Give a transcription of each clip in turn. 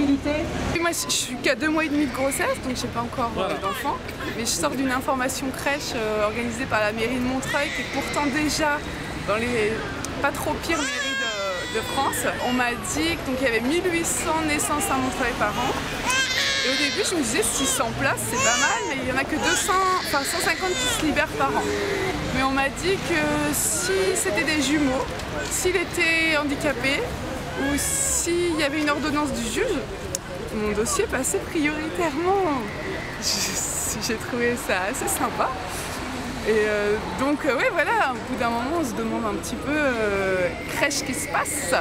stabilité. Moi je suis qu'à 2 mois et demi de grossesse, donc j'ai pas encore d'enfant. Mais je sors d'une information crèche organisée par la mairie de Montreuil, qui est pourtant déjà dans les pas trop pires mairies de France. On m'a dit qu'il y avait 1800 naissances à Montreuil par an. Et au début, je me disais 600 places, c'est pas mal, mais il n'y en a que 150 qui se libèrent par an. Mais on m'a dit que si c'était des jumeaux, s'il était handicapé ou s'il y avait une ordonnance du juge, mon dossier passait prioritairement. J'ai trouvé ça assez sympa. Et donc ouais, voilà, au bout d'un moment on se demande un petit peu crèche, qu'est-ce qui se passe?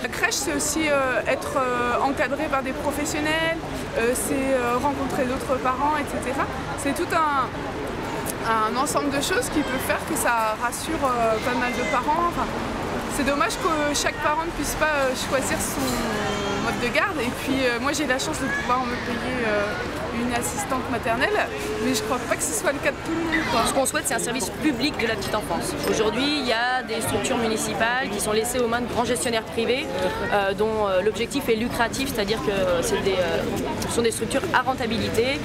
La crèche, c'est aussi être encadré par des professionnels, c'est rencontrer d'autres parents, etc. C'est tout un ensemble de choses qui peut faire que ça rassure pas mal de parents. Enfin, c'est dommage que chaque parent ne puisse pas choisir son mode de garde. Et puis moi j'ai la chance de pouvoir me payer une assistante maternelle, mais je crois pas que ce soit le cas de tout le monde. Ce qu'on souhaite, c'est un service public de la petite enfance. Aujourd'hui, il y a des structures municipales qui sont laissées aux mains de grands gestionnaires privés dont l'objectif est lucratif, c'est-à-dire que ce sont des structures à rentabilité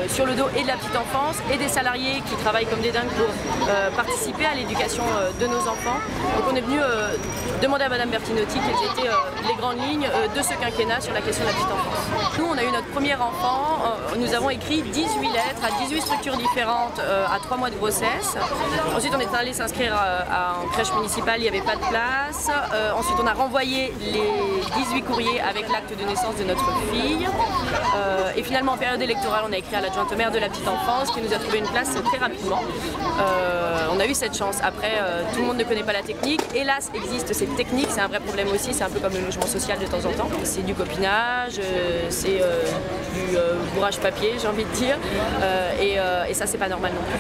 sur le dos et de la petite enfance et des salariés qui travaillent comme des dingues pour participer à l'éducation de nos enfants. Donc on est venu demander à Madame Bertinotti quelles étaient les grandes lignes de ce quinquennat sur la question de la petite enfance. Nous, on a eu notre premier enfant. Nous avons écrit 18 lettres à 18 structures différentes à 3 mois de grossesse. Ensuite, on est allé s'inscrire en crèche municipale, il n'y avait pas de place. Ensuite, on a renvoyé les 18 courriers avec l'acte de naissance de notre fille. Et finalement, en période électorale, on a écrit à l'adjointe au maire de la petite enfance qui nous a trouvé une place très rapidement. On a eu cette chance. Après, tout le monde ne connaît pas la technique. Hélas, existe cette technique, c'est un vrai problème aussi. C'est un peu comme le logement social de temps en temps. C'est du copinage, c'est du bourrage papier, j'ai envie de dire, et ça c'est pas normal non plus.